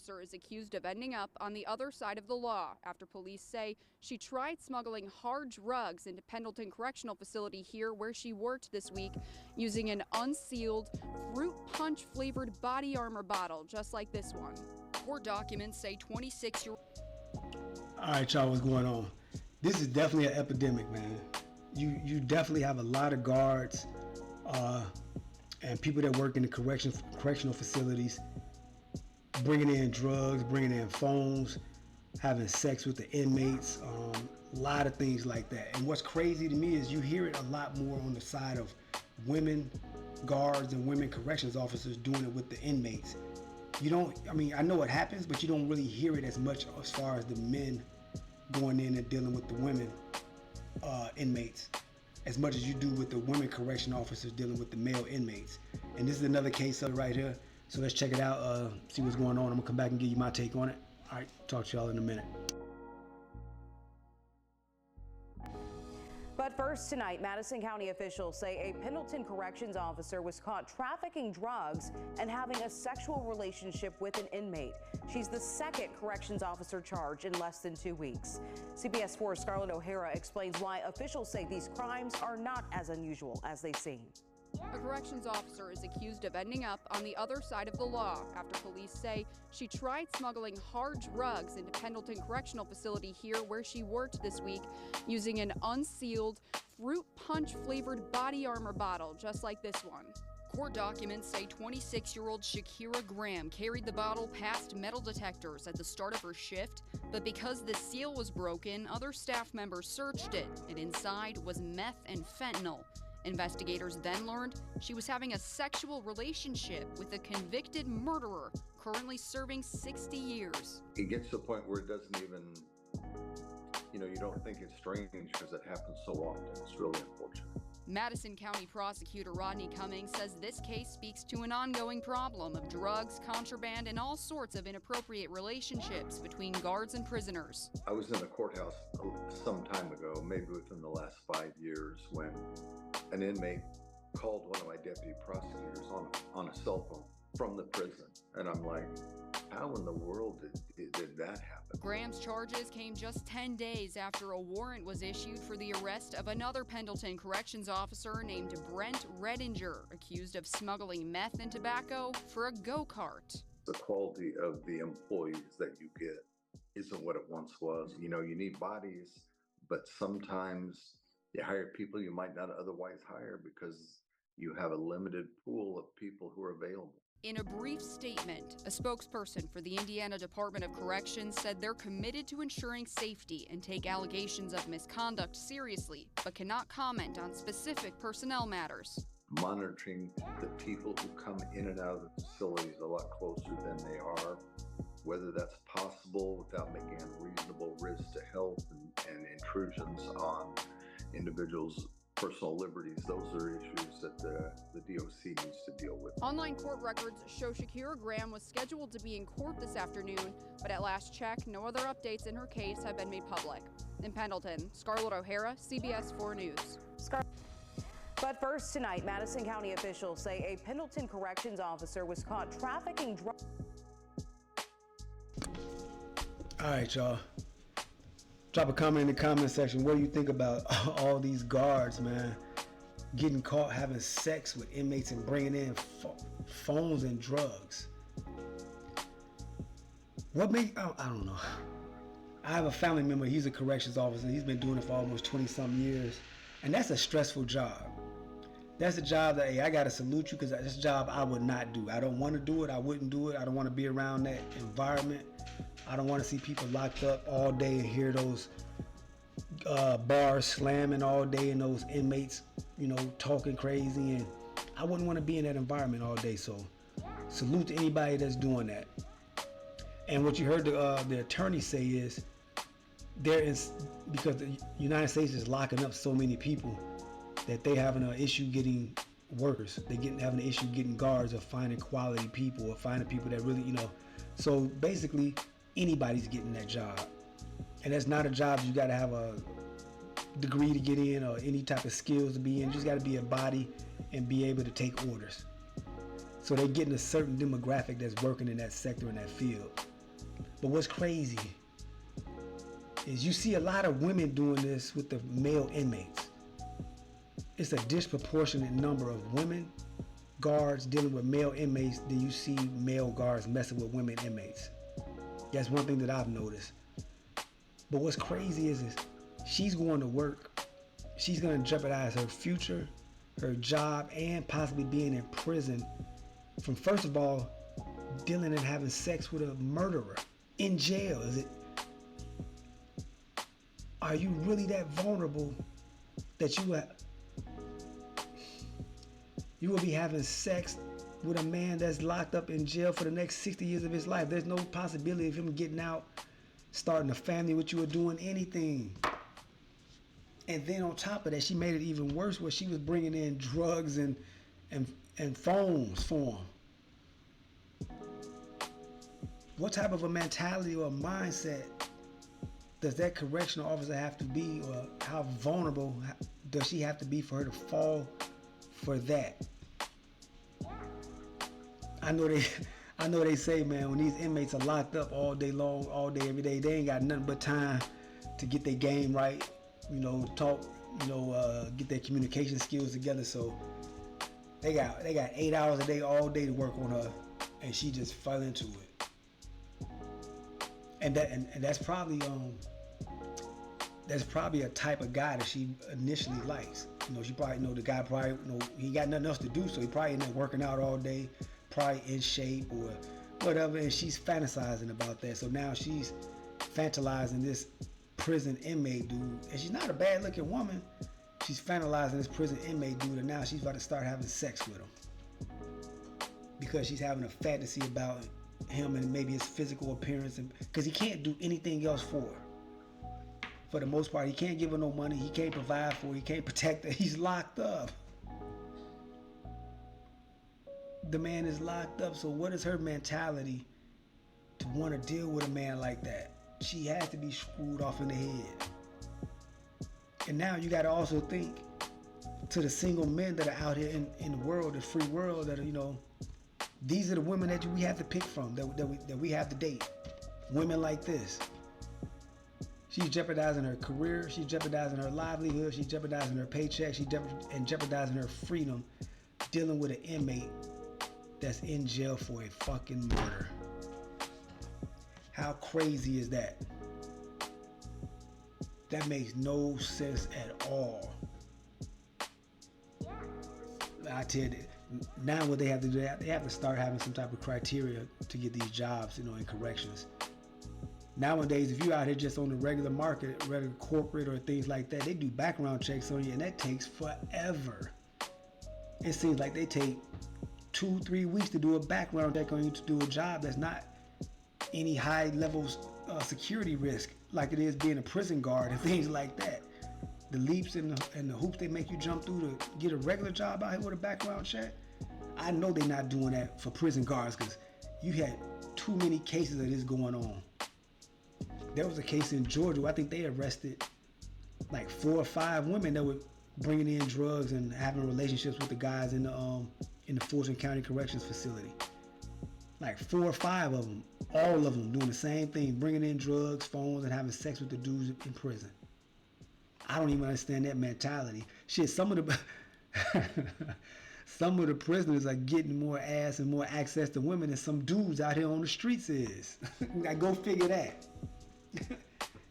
officer is accused of ending up on the other side of the law after police say she tried smuggling hard drugs into Pendleton Correctional Facility here where she worked this week using an unsealed fruit punch flavored body armor bottle just like this one. Court documents say 26-year-old. All right, y'all, what's going on? This is definitely an epidemic, man. You definitely have a lot of guards and people that work in the correctional facilities bringing in drugs, bringing in phones, having sex with the inmates, a lot of things like that. And what's crazy to me is you hear it a lot more on the side of women guards and women corrections officers doing it with the inmates. You don't, I mean, I know it happens, but you don't really hear it as much as far as the men going in and dealing with the women inmates, as much as you do with the women correction officers dealing with the male inmates. And this is another case of it right here. So let's check it out, see what's going on. I'm gonna come back and give you my take on it. All right, talk to y'all in a minute. But first tonight, Madison County officials say a Pendleton corrections officer was caught trafficking drugs and having a sexual relationship with an inmate. She's the second corrections officer charged in less than 2 weeks. CBS 4's Scarlett O'Hara explains why officials say these crimes are not as unusual as they seem. A corrections officer is accused of ending up on the other side of the law after police say she tried smuggling hard drugs into Pendleton Correctional Facility here where she worked this week using an unsealed fruit punch flavored body armor bottle just like this one. Court documents say 26-year-old Shakira Graham carried the bottle past metal detectors at the start of her shift, but because the seal was broken, other staff members searched it, and inside was meth and fentanyl. Investigators then learned she was having a sexual relationship with a convicted murderer currently serving 60 years. It gets to the point where it doesn't even, you don't think it's strange because it happens so often. It's really unfortunate. Madison County Prosecutor Rodney Cummings says this case speaks to an ongoing problem of drugs, contraband, and all sorts of inappropriate relationships between guards and prisoners. I was in the courthouse some time ago, maybe within the last 5 years, when an inmate called one of my deputy prosecutors on a cell phone from the prison. And I'm like, how in the world did that happen? Graham's charges came just 10 days after a warrant was issued for the arrest of another Pendleton corrections officer named Brent Redinger, accused of smuggling meth and tobacco for a go-kart. The quality of the employees that you get isn't what it once was. You need bodies, but sometimes you hire people you might not otherwise hire because you have a limited pool of people who are available. In a brief statement, a spokesperson for the Indiana Department of Corrections said they're committed to ensuring safety and take allegations of misconduct seriously, but cannot comment on specific personnel matters. Monitoring the people who come in and out of the facilities a lot closer than they are, whether that's possible without making unreasonable risks to health and intrusions on individuals' personal liberties. Those are issues that the DOC needs to deal with. Online court records show Shakira Graham was scheduled to be in court this afternoon, but at last check, no other updates in her case have been made public. In Pendleton, Scarlett O'Hara, CBS 4 News. But first tonight, Madison County officials say a Pendleton corrections officer was caught trafficking drugs. All right, y'all. Drop a comment in the comment section. What do you think about all these guards, man, getting caught having sex with inmates and bringing in phones and drugs? What made, I don't know. I have a family member, he's a corrections officer. He's been doing it for almost 20-something years. And that's a stressful job. That's a job that, hey, I gotta salute you because that's a job I would not do. I don't want to do it. I wouldn't do it. I don't want to be around that environment. I don't want to see people locked up all day and hear those bars slamming all day and those inmates, talking crazy. And I wouldn't want to be in that environment all day. So salute to anybody that's doing that. And what you heard the attorney say is because the United States is locking up so many people that they having an issue getting workers. Having an issue getting guards or finding quality people or finding people that really, So basically, anybody's getting that job. And that's not a job you got to have a degree to get in or any type of skills to be in. You just got to be a body and be able to take orders. So they're getting a certain demographic that's working in that sector, in that field. But what's crazy is you see a lot of women doing this with the male inmates. It's a disproportionate number of women guards dealing with male inmates than you see male guards messing with women inmates. That's one thing that I've noticed. But what's crazy is she's going to work. She's going to jeopardize her future, her job, and possibly being in prison from, first of all, dealing and having sex with a murderer in jail. Are you really that vulnerable that you will be having sex with a man that's locked up in jail for the next 60 years of his life? There's no possibility of him getting out, starting a family with you, or doing anything. And then on top of that, she made it even worse where she was bringing in drugs and phones for him. What type of a mentality or a mindset does that correctional officer have to be, or how vulnerable does she have to be for her to fall for that? I know they say, man, when these inmates are locked up all day long, all day, every day, they ain't got nothing but time to get their game right, talk, get their communication skills together. So they got 8 hours a day, all day to work on her, and she just fell into it. And that's probably a type of guy that she initially likes. She probably the guy probably he got nothing else to do, so he probably in there working out all day, probably in shape or whatever, and she's fantasizing about that. So now she's fantasizing this prison inmate dude, and she's not a bad looking woman. She's fantasizing this prison inmate dude, and now she's about to start having sex with him because she's having a fantasy about him and maybe his physical appearance, and because he can't do anything else for her. For the most part, he can't give her no money. He can't provide for her. He can't protect her. He's locked up. The man is locked up. So what is her mentality to want to deal with a man like that? She has to be screwed off in the head. And now you got to also think to the single men that are out here in the world, the free world, that are, these are the women that we have to pick from, that we have to date. Women like this. She's jeopardizing her career. She's jeopardizing her livelihood. She's jeopardizing her paycheck. She's jeopardizing her freedom, dealing with an inmate that's in jail for a fucking murder. How crazy is that? That makes no sense at all. I tell you, now what they have to do, they have to start having some type of criteria to get these jobs, in corrections. Nowadays, if you're out here just on the regular market, regular corporate or things like that, they do background checks on you, and that takes forever. It seems like they take 2-3 weeks to do a background check on you to do a job that's not any high levels security risk like it is being a prison guard and things like that. The leaps and the hoops they make you jump through to get a regular job out here with a background check, I know they're not doing that for prison guards, because you had too many cases of this going on. There was a case in Georgia where I think they arrested like 4 or 5 women that were bringing in drugs and having relationships with the guys in the Fulton County Corrections Facility. Like 4 or 5 of them, all of them doing the same thing, bringing in drugs, phones, and having sex with the dudes in prison. I don't even understand that mentality. Shit, some of the prisoners are getting more ass and more access to women than some dudes out here on the streets is. Like, go figure that.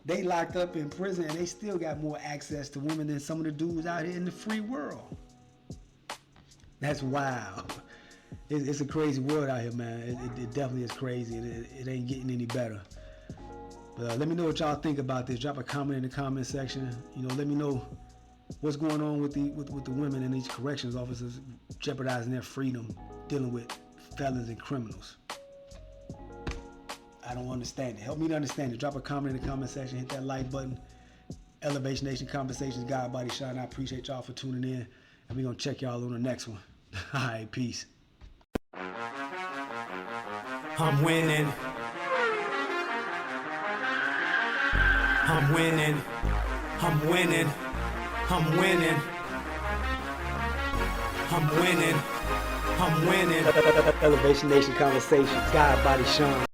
They locked up in prison and they still got more access to women than some of the dudes out here in the free world. That's wild. It's a crazy world out here, man. It definitely is crazy, and it ain't getting any better. But let me know what y'all think about this. Drop a comment in the comment section. Let me know what's going on with the women in these corrections officers jeopardizing their freedom, dealing with felons and criminals. I don't understand it. Help me to understand it. Drop a comment in the comment section. Hit that like button. Elevation Nation Conversations, God Body Shine. I appreciate y'all for tuning in, and we're going to check y'all on the next one. All right, peace. I'm winning. I'm winning. I'm winning. I'm winning. I'm winning. I'm winning. Elevation Nation Conversations, God Body Shine.